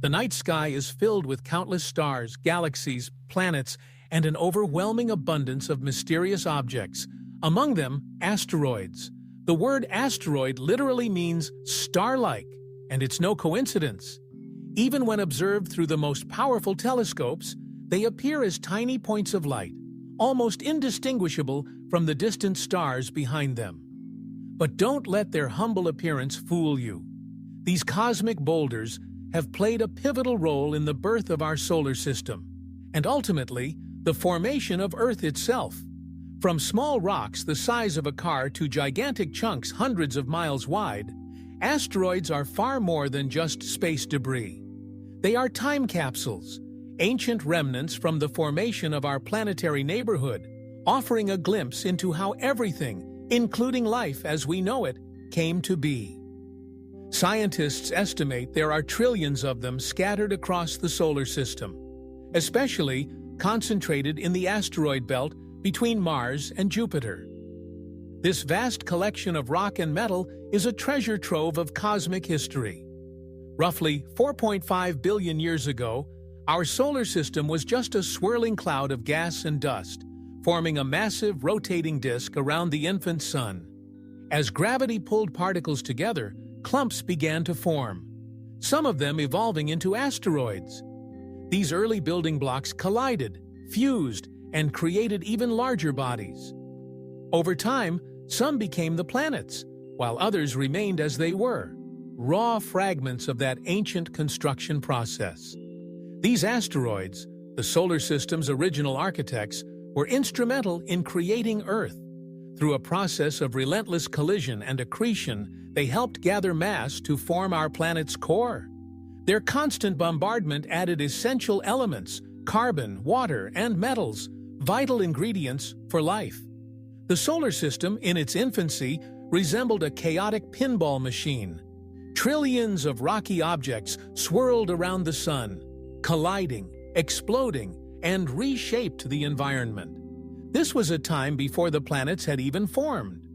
The night sky is filled with countless stars, galaxies, planets, and an overwhelming abundance of mysterious objects, among them asteroids. The word asteroid literally means star-like, and it's no coincidence. Even when observed through the most powerful telescopes, they appear as tiny points of light, almost indistinguishable from the distant stars behind them. But don't let their humble appearance fool you. These cosmic boulders have played a pivotal role in the birth of our solar system, and ultimately, the formation of Earth itself. From small rocks the size of a car to gigantic chunks hundreds of miles wide, asteroids are far more than just space debris. They are time capsules, ancient remnants from the formation of our planetary neighborhood, offering a glimpse into how everything, including life as we know it, came to be. Scientists estimate there are trillions of them scattered across the solar system, especially concentrated in the asteroid belt between Mars and Jupiter. This vast collection of rock and metal is a treasure trove of cosmic history. Roughly 4.5 billion years ago, our solar system was just a swirling cloud of gas and dust, forming a massive rotating disk around the infant sun. As gravity pulled particles together, clumps began to form, some of them evolving into asteroids. These early building blocks collided, fused, and created even larger bodies. Over time, some became the planets, while others remained as they were, raw fragments of that ancient construction process. These asteroids, the solar system's original architects, were instrumental in creating Earth. Through a process of relentless collision and accretion, they helped gather mass to form our planet's core. Their constant bombardment added essential elements, carbon, water, and metals, vital ingredients for life. The solar system, in its infancy, resembled a chaotic pinball machine. Trillions of rocky objects swirled around the sun, colliding, exploding, and reshaped the environment. This was a time before the planets had even formed.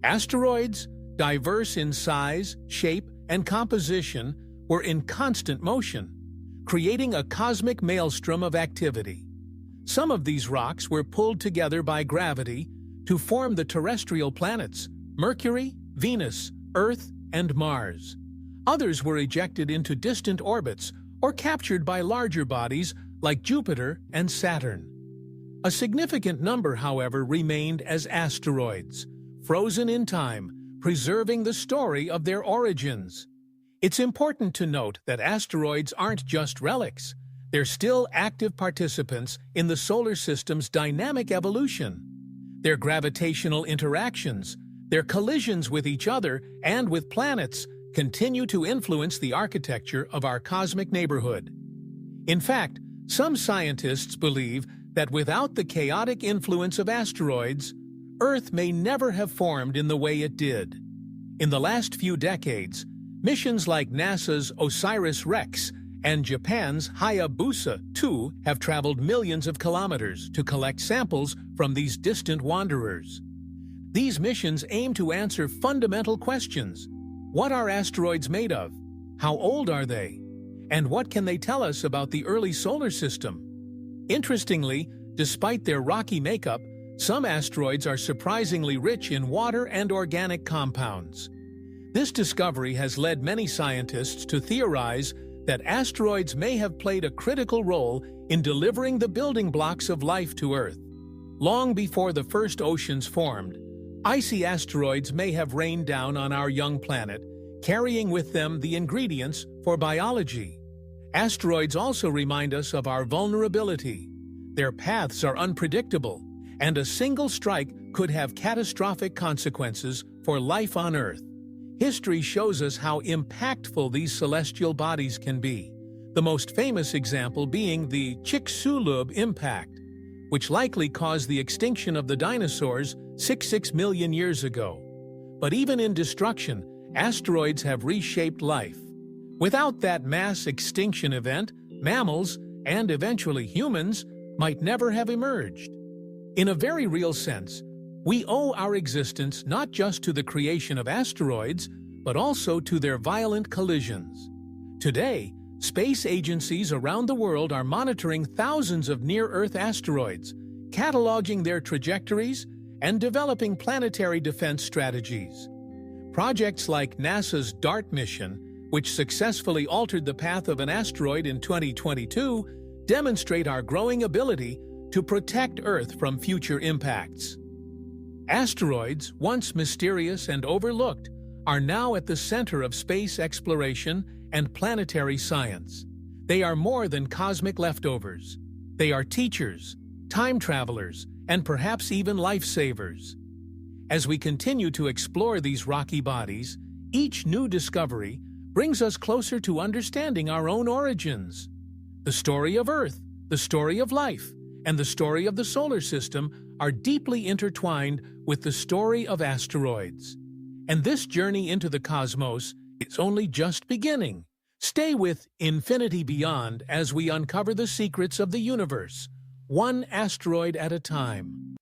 Asteroids, diverse in size, shape, and composition, were in constant motion, creating a cosmic maelstrom of activity. Some of these rocks were pulled together by gravity to form the terrestrial planets, Mercury, Venus, Earth, and Mars. Others were ejected into distant orbits or captured by larger bodies like Jupiter and Saturn. A significant number, however, remained as asteroids, frozen in time, preserving the story of their origins. It's important to note that asteroids aren't just relics. They're still active participants in the solar system's dynamic evolution. Their gravitational interactions, their collisions with each other and with planets, continue to influence the architecture of our cosmic neighborhood. In fact, some scientists believe that without the chaotic influence of asteroids, Earth may never have formed in the way it did. In the last few decades, missions like NASA's OSIRIS-REx and Japan's Hayabusa 2 have traveled millions of kilometers to collect samples from these distant wanderers. These missions aim to answer fundamental questions. What are asteroids made of? How old are they? And what can they tell us about the early solar system? Interestingly, despite their rocky makeup, some asteroids are surprisingly rich in water and organic compounds. This discovery has led many scientists to theorize that asteroids may have played a critical role in delivering the building blocks of life to Earth. Long before the first oceans formed, icy asteroids may have rained down on our young planet, carrying with them the ingredients for biology. Asteroids also remind us of our vulnerability. Their paths are unpredictable, and a single strike could have catastrophic consequences for life on Earth. History shows us how impactful these celestial bodies can be, the most famous example being the Chicxulub impact, which likely caused the extinction of the dinosaurs 66 million years ago. But even in destruction, asteroids have reshaped life. Without that mass extinction event, mammals, and eventually humans, might never have emerged. In a very real sense, we owe our existence not just to the creation of asteroids, but also to their violent collisions. Today, Space agencies around the world are monitoring thousands of near-Earth asteroids, cataloging their trajectories, and developing planetary defense strategies. Projects like NASA's DART mission, which successfully altered the path of an asteroid in 2022, demonstrate our growing ability to protect Earth from future impacts. Asteroids, once mysterious and overlooked, are now at the center of space exploration and planetary science. They are more than cosmic leftovers. They are teachers, time travelers, and perhaps even lifesavers. As we continue to explore these rocky bodies, each new discovery brings us closer to understanding our own origins. The story of Earth, the story of life, and the story of the solar system are deeply intertwined with the story of asteroids. And this journey into the cosmos is only just beginning. Stay with Infinity Beyond as we uncover the secrets of the universe, one asteroid at a time.